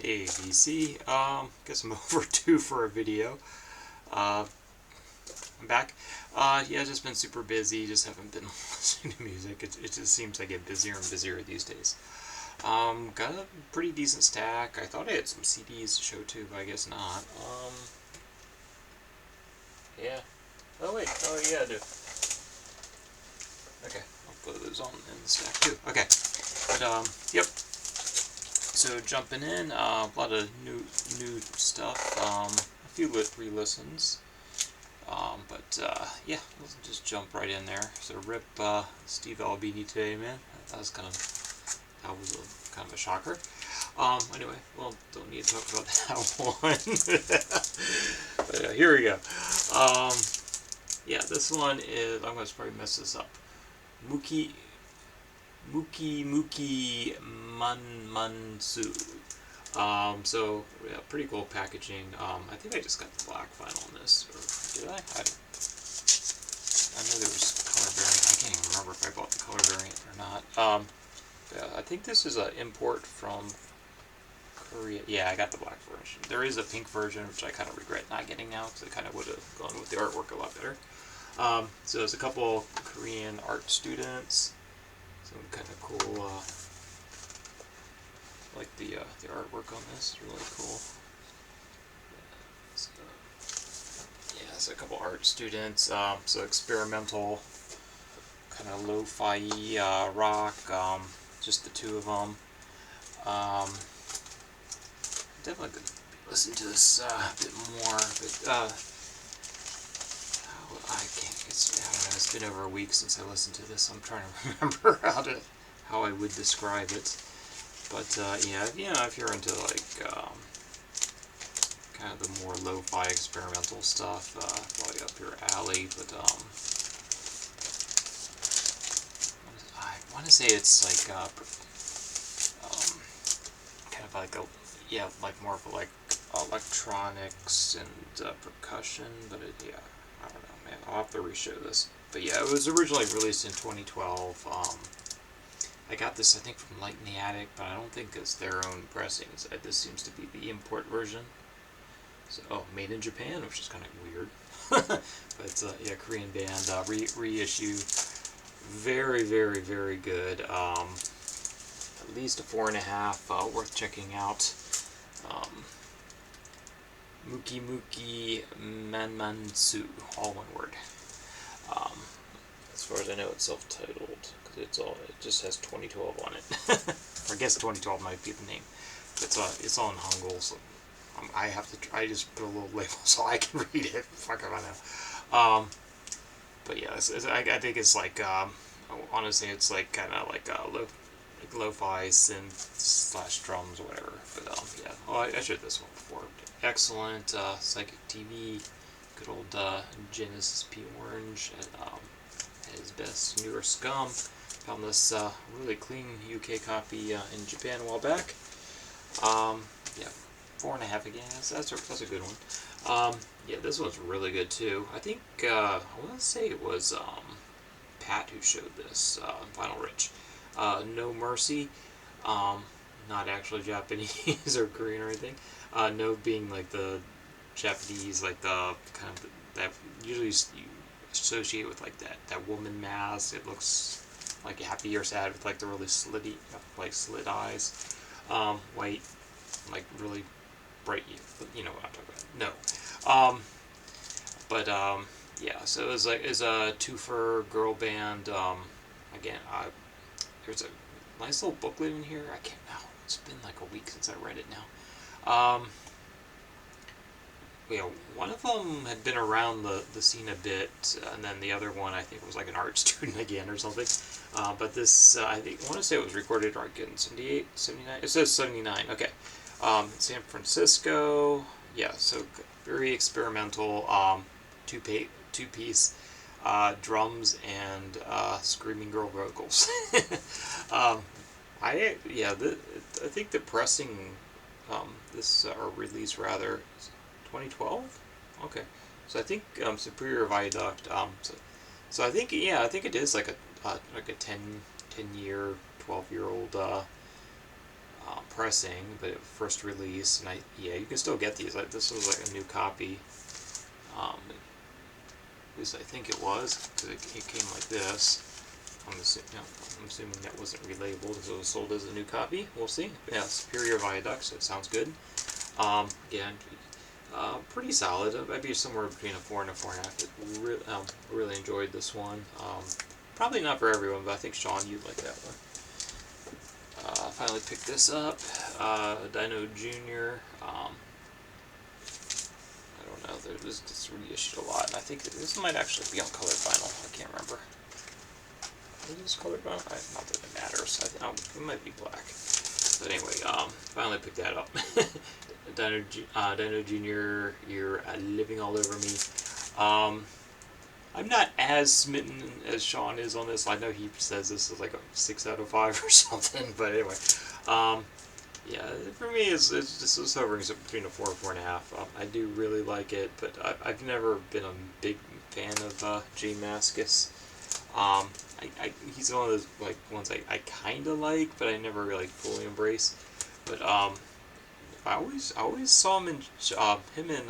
Hey, VC. Guess I'm overdue for a video. Uh, I'm back. Yeah, just been super busy. Just haven't been listening to music. It just seems I get busier and busier these days. Got a pretty decent stack. I thought I had some CDs to show too, but I guess not. Yeah. Oh wait. Oh yeah, I do. Okay, I'll put those on in the stack too. Okay. But yep. So jumping in, a lot of new stuff. A few re-listens. Yeah, let's just jump right in there. So rip Steve Albini today, man. That was kind of a shocker. Anyway, well, don't need to talk about that one. But here we go. Um, yeah, this one is, I'm going to probably mess this up. Muki Muki Mansu. So yeah, pretty cool packaging. I think I just got the black vinyl on this, or did I? I know there was color variant. I can't even remember if I bought the color variant or not. Yeah, I think this is an import from Korea. Yeah, I got the black version. There is a pink version, which I kind of regret not getting now because I kind of would have gone with the artwork a lot better. So there's a couple Korean art students. Some kind of cool, like the artwork on this. Really cool. So, yeah, so a couple art students. So experimental, kind of lo-fi rock. Just the two of them. Definitely gonna listen to this a bit more, but I can't. I don't know. It's been over a week since I listened to this. I'm trying to remember how I would describe it. But yeah, if you're into like kind of the more lo-fi experimental stuff, probably up your alley. But I want to say it's like kind of like like more of a, like electronics and percussion. But yeah, I don't know, man. I'll have to re-show this. But yeah, it was originally released in 2012. I got this, I think, from Light in the Attic, but I don't think it's their own pressing. This seems to be the import version. So, made in Japan, which is kind of weird. But it's yeah, Korean band reissue. Very, very, very good. At least a 4.5. Worth checking out. Um, Muki Muki Manmansu, all one word. Um, as far as I know, it's self-titled because it just has 2012 on it. Or I guess 2012 might be the name. It's all in Hangul, so I just put a little label so I can read it. Fuck if I know. But yeah, I think it's like honestly, it's like kind of like lo-fi synth slash drums or whatever. But yeah, I showed this one before. Excellent Psychic TV, good old Genesis P Orange at his best. Newer Scum. Found this really clean UK copy in Japan a while back. Yeah, 4.5 again. That's a good one. Yeah, this one's really good too. I think I want to say it was Pat who showed this Final Rich. No Mercy. Um, Not actually Japanese or Korean or anything. No being like the Japanese, like the kind of that usually you associate with like that woman mask. It looks like happy or sad with like the really slitty, like slit eyes. White, like really bright. You know what I'm talking about. No. But yeah. So it's a twofer girl band. Again, there's a nice little booklet in here. I can't now. It's been like a week since I read it now. Yeah, one of them had been around the scene a bit, and then the other one I think was like an art student again or something. But this, I want to say it was recorded like in 78, 79. It says 79. Okay. San Francisco. Yeah, so very experimental. Two piece drums and screaming girl vocals. um, I think the pressing this or release rather 2012. Okay, so I think Superior Viaduct. So I think it is like a 10 year 12-year old pressing, but it first released, and yeah, you can still get these. Like, this was like a new copy. At least I think it was, because it came like this. I'm assuming that wasn't relabeled, so it was sold as a new copy. We'll see. Yeah, Superior Viaduct, so it sounds good. Again, pretty solid. I'd be somewhere between a 4 and a 4.5. Really enjoyed this one. Probably not for everyone, but I think Sean, you'd like that one. Finally picked this up. Dino Jr. I don't know. This gets reissued a lot, and I think this might actually be on colored vinyl. I can't remember. Is this colored vinyl? Not that it matters. It might be black. But anyway, finally picked that up. Dino Jr., you're living all over me. I'm not as smitten as Sean is on this. I know he says this is like a 6 out of 5 or something, but anyway. Yeah, for me, it's just hovering between a 4 and 4.5. I do really like it, but I've never been a big fan of J Mascis. He's one of those like ones I kind of like, but I never really fully embrace. But I always saw him in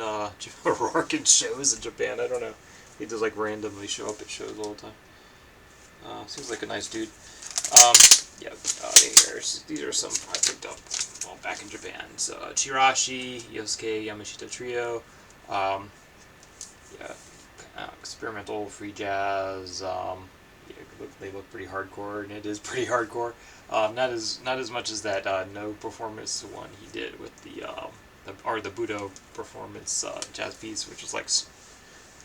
O'Rourke in shows in Japan. I don't know. He just like randomly show up at shows all the time. Seems like a nice dude. Yeah, these are some I picked up while back in Japan. So Chirashi, Yosuke Yamashita Trio. Yeah, experimental free jazz. Yeah, they look pretty hardcore, and it is pretty hardcore. Not as much as that No Performance one he did with the Budo Performance jazz piece, which is like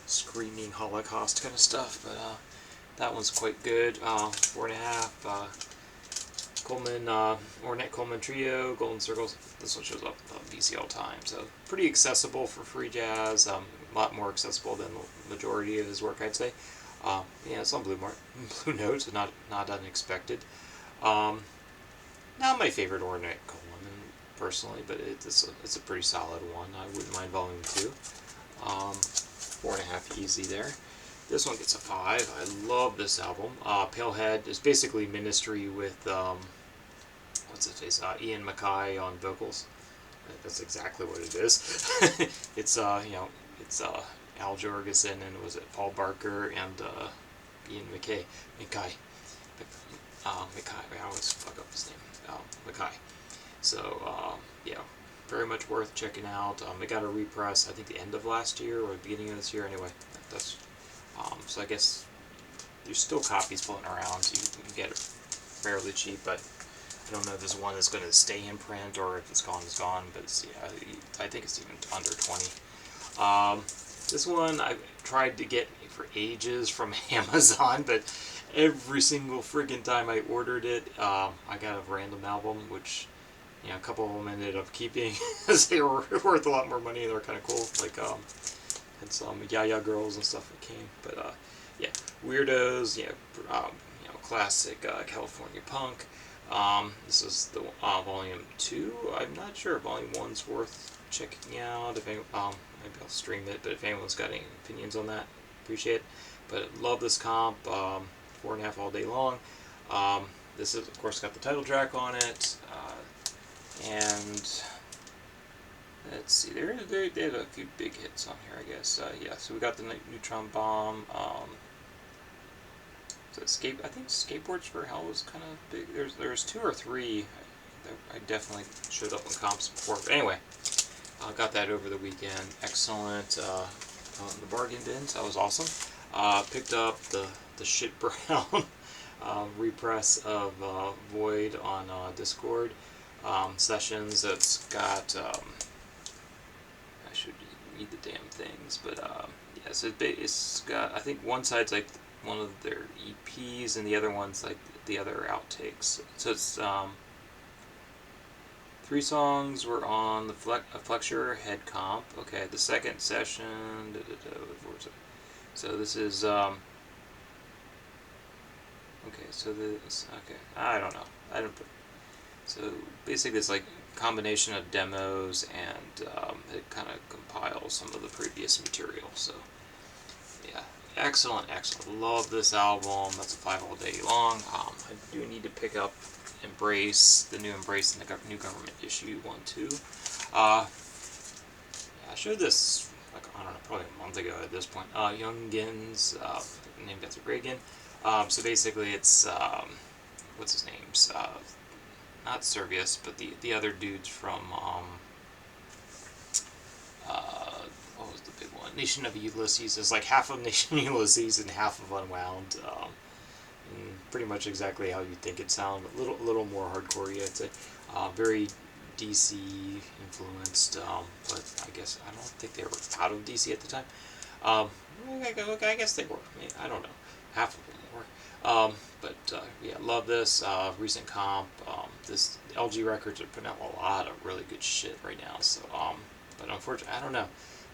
screaming Holocaust kind of stuff. But that one's quite good. 4.5. Coleman, Ornette Coleman Trio, Golden Circles. This one shows up on VC all the time, so pretty accessible for free jazz. A lot more accessible than the majority of his work, I'd say. Yeah, it's on Blue Note, not unexpected. Not my favorite Ornette Coleman personally, but it's a pretty solid one. I wouldn't mind Volume 2. 4.5 easy there. This one gets a 5. I love this album. Palehead is basically Ministry with what's his face? Ian MacKaye on vocals. That's exactly what it is. It's it's Al Jorgensen and was it Paul Barker and Ian MacKaye. I always fuck up his name. MacKaye. So yeah, very much worth checking out. It got a repress I think the end of last year or the beginning of this year. Anyway, that's so I guess there's still copies floating around, so you can get it fairly cheap. But I don't know if this one is going to stay in print or if it's gone, it's gone. But yeah, I think it's even under 20. This one I tried to get for ages from Amazon, but every single friggin' time I ordered it, I got a random album, which a couple of them ended up keeping because they were worth a lot more money and they were kind of cool. Like had some Ya Girls and stuff that came, but yeah, Weirdos, classic California punk. This is the volume 2. I'm not sure if volume 1's worth checking out. If maybe I'll stream it, but if anyone's got any opinions on that, appreciate it. But love this comp. 4.5 all day long. This is of course got the title track on it, and let's see, they had a few big hits on here, I guess. Yeah, so we got the Neutron Bomb. So I think Skateboards for Hell was kind of big. There's 2 or 3 that I definitely showed up in comps before. But anyway, got that over the weekend. Excellent. On the bargain bin, so that was awesome. Picked up the Shit Brown repress of Void on Discord sessions. It's got I should read the damn things, but yeah, so it's got, I think one side's like one of their EPs and the other one's like the other outtakes. So it's 3 songs were on the Flexure Head comp. Okay, the second session. So this is okay. So this I don't know. So basically, it's like a combination of demos and it kind of compiles some of the previous material. So yeah, excellent. Love this album. That's a 5 all day long. I do need to pick up Embrace, the new Embrace, and the new government issue 1-2. I showed this, like, I don't know, probably a month ago at this point. Youngins, named after Reagan. So basically it's, what's his name's, not Servius, but the other dudes from, what was the big one? Nation of Ulysses. It's like half of Nation of Ulysses and half of Unwound. And pretty much exactly how you'd think it sounded. A little more hardcore, yeah, I'd say. Very DC influenced, but I guess I don't think they were out of DC at the time. I guess they were. I don't know. Half of them were. Yeah, love this. Recent comp. This LG Records are putting out a lot of really good shit right now. So, but unfortunately, I don't know.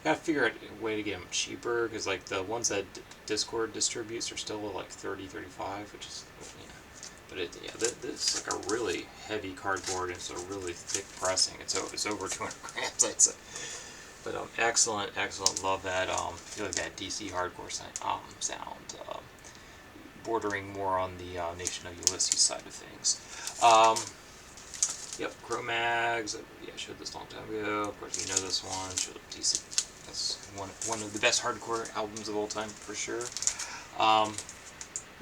Gotta figure out a way to get them cheaper, because like the ones that Discord distributes are still like 30, 35, which is, yeah. But this is like a really heavy cardboard, and it's a really thick pressing. It's over 200 grams, I'd say. But excellent, love that. Feel like that DC hardcore sound, bordering more on the Nation of Ulysses side of things. Yep, Cro-Mags. Yeah, I showed this a long time ago. Of course, you know this one. Showed up DC. That's one of the best hardcore albums of all time for sure.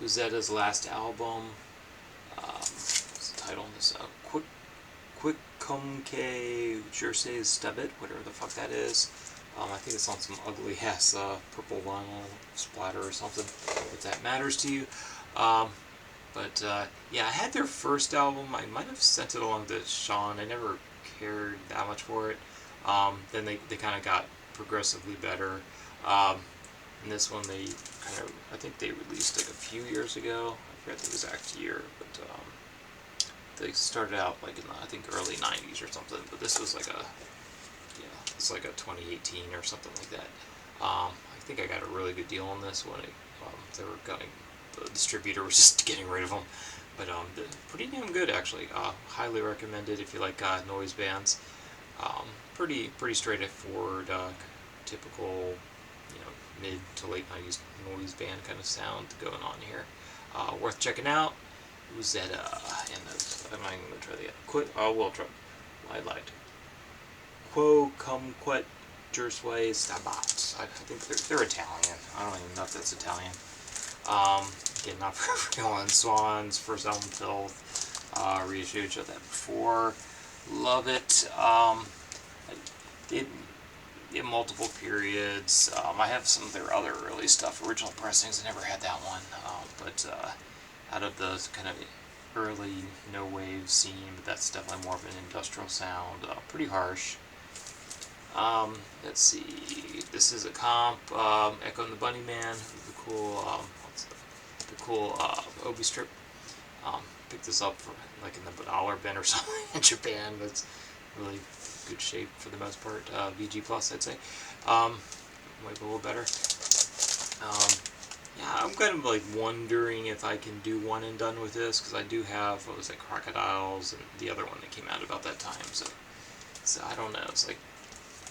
Uzetta's last album. What's the title? This Quick Comke Jersey Stubbit, whatever the fuck that is. I think it's on some ugly ass purple vinyl splatter or something, if that matters to you. Yeah, I had their first album. I might have sent it along to Sean. I never cared that much for it. Then they kind of got progressively better. And this one they kind of, I think they released like a few years ago. I forget the exact year, but they started out like in the, I think, early 90s or something. But this was like it's like a 2018 or something like that. I think I got a really good deal on this when they were the distributor was just getting rid of them. But pretty damn good actually. Highly recommended if you like noise bands. Pretty straightforward, typical, mid to late 90s noise band kind of sound going on here. Worth checking out. Uzetta, and I'm not even gonna try that. We'll try. I lied. Quo Cumquet Jersey Stabat. I think they're Italian. I don't even know if that's Italian. Again, not for everyone. Swans, first album Filth. Reissued, showed that before. Love it. In multiple periods. I have some of their other early stuff, original pressings. I never had that one. But out of the kind of early no wave scene, but that's definitely more of an industrial sound. Pretty harsh. Let's see. This is a comp. Echo and the Bunnyman. The cool Obi strip. Picked this up for like in the dollar bin or something in Japan. That's really good shape for the most part. VG plus, I'd say. Might be a little better. Yeah, I'm kind of like wondering if I can do one and done with this, because I do have, what was it, Crocodiles and the other one that came out about that time. So I don't know. It's like,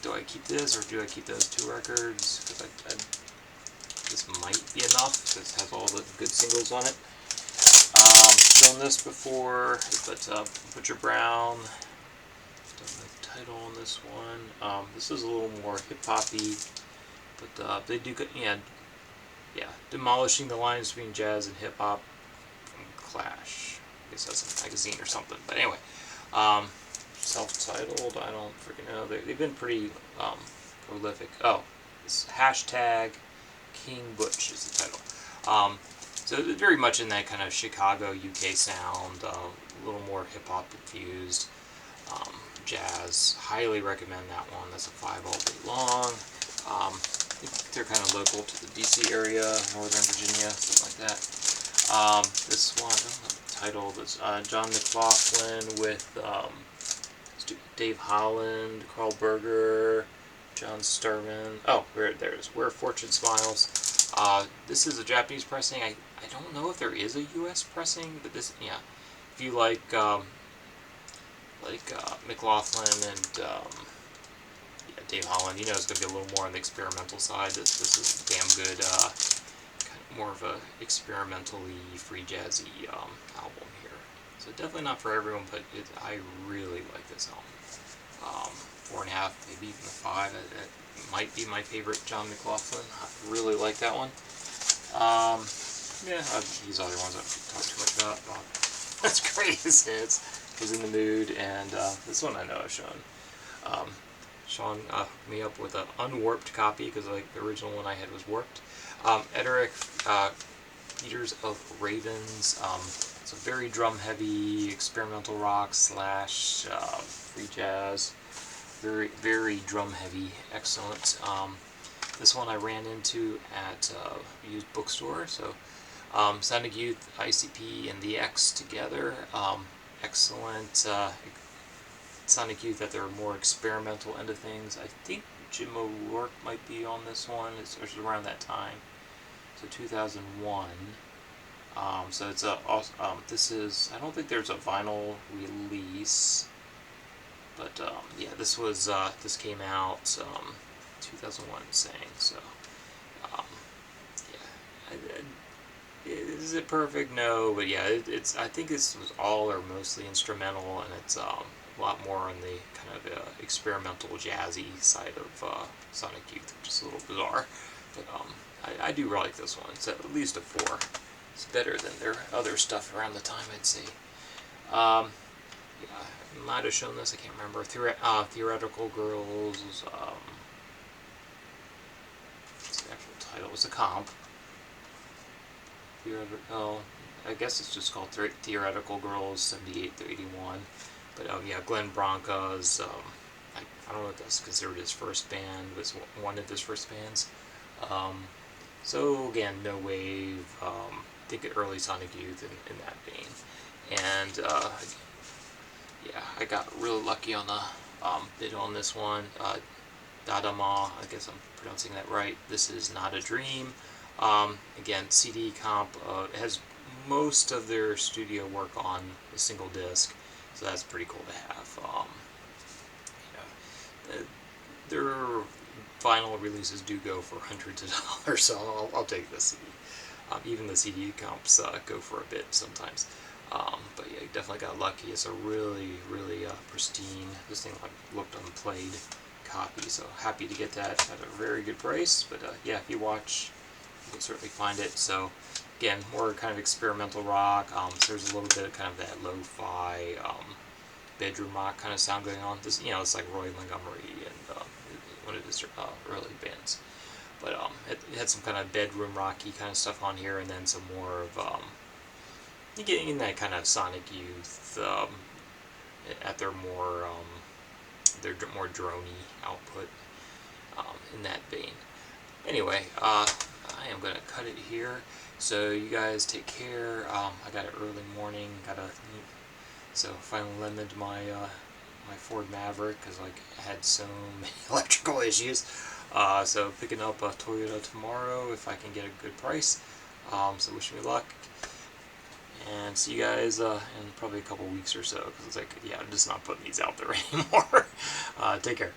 do I keep this or do I keep those two records? Because this might be enough, because it has all the good singles on it. Shown this before, but Butcher Brown. Don't know the title on this one. This is a little more hip-hoppy, but they do good. Yeah, demolishing the lines between jazz and hip-hop from Clash. I guess that's a magazine or something. But anyway, self-titled. I don't freaking know. They've been pretty prolific. Oh, it's hashtag King Butch is the title. So very much in that kind of Chicago, UK sound, a little more hip-hop infused, jazz. Highly recommend that one. That's a 5 all day long. I think they're kind of local to the DC area, Northern Virginia, something like that. This one, I don't know the title, this John McLaughlin with Dave Holland, Carl Berger, John Sturman. Oh, there it is. Where Fortune Smiles. This is a Japanese pressing. I don't know if there is a U.S. pressing, but this, yeah. If you like McLaughlin and Dave Holland, it's going to be a little more on the experimental side. This is damn good, kind of more of a experimentally free jazzy album here. So definitely not for everyone, but I really like this album. 4.5, maybe even a 5. It might be my favorite John McLaughlin. I really like that one. Yeah, these other ones I don't talk too much about. That's Greatest Hits, Was in the Mood, and this one I know I've shown. Sean hooked me up with an unwarped copy, because like the original one I had was warped. Ederic Peters of Ravens. It's a very drum-heavy experimental rock slash free jazz. Very, very drum-heavy. Excellent. This one I ran into at a used bookstore. So Sonic Youth, ICP, and the X together. Excellent. Sonic Youth at their more experimental end of things. I think Jim O'Rourke might be on this one. It's around that time. So 2001. So it's this is, I don't think there's a vinyl release, but yeah, this came out 2001, saying so. Yeah, is it perfect? No, but yeah, it's. I think this was all or mostly instrumental, and it's a lot more on the kind of experimental jazzy side of Sonic Youth, which is a little bizarre, but I do like this one. It's at least a 4. It's better than their other stuff around the time, I'd say. Yeah, I might have shown this, I can't remember. Theoretical Girls, what's the actual title? It's a comp. I guess it's just called Theoretical Girls, 78 to 81. But yeah, Glenn Branca's, I don't know if that's considered his first band, but it's one of his first bands. So again, no wave. I think early Sonic Youth in that vein. And yeah, I got really lucky on the bid on this one. Dadama, I guess I'm pronouncing that right. This is Not a Dream. Again, CD comp. It has most of their studio work on a single disc, so that's pretty cool to have. Their vinyl releases do go for hundreds of dollars, so I'll take the CD. Even the CD comps go for a bit sometimes. But yeah, you definitely got lucky. It's a really, really pristine, this thing looked unplayed copy, so happy to get that at a very good price. But yeah, if you watch, you can certainly find it. So again, more kind of experimental rock. So there's a little bit of kind of that lo-fi bedroom rock kind of sound going on. This, it's like Roy Montgomery and one of his early bands. But it had some kind of bedroom rocky kind of stuff on here, and then some more of you get in that kind of Sonic Youth at their more droney output in that vein. Anyway, I am gonna cut it here. So you guys take care. I got it early morning. So finally limited my my Ford Maverick because like I had so many electrical issues. So picking up a Toyota tomorrow if I can get a good price. So wish me luck, and see you guys in probably a couple weeks or so, because it's like, yeah, I'm just not putting these out there anymore. Take care.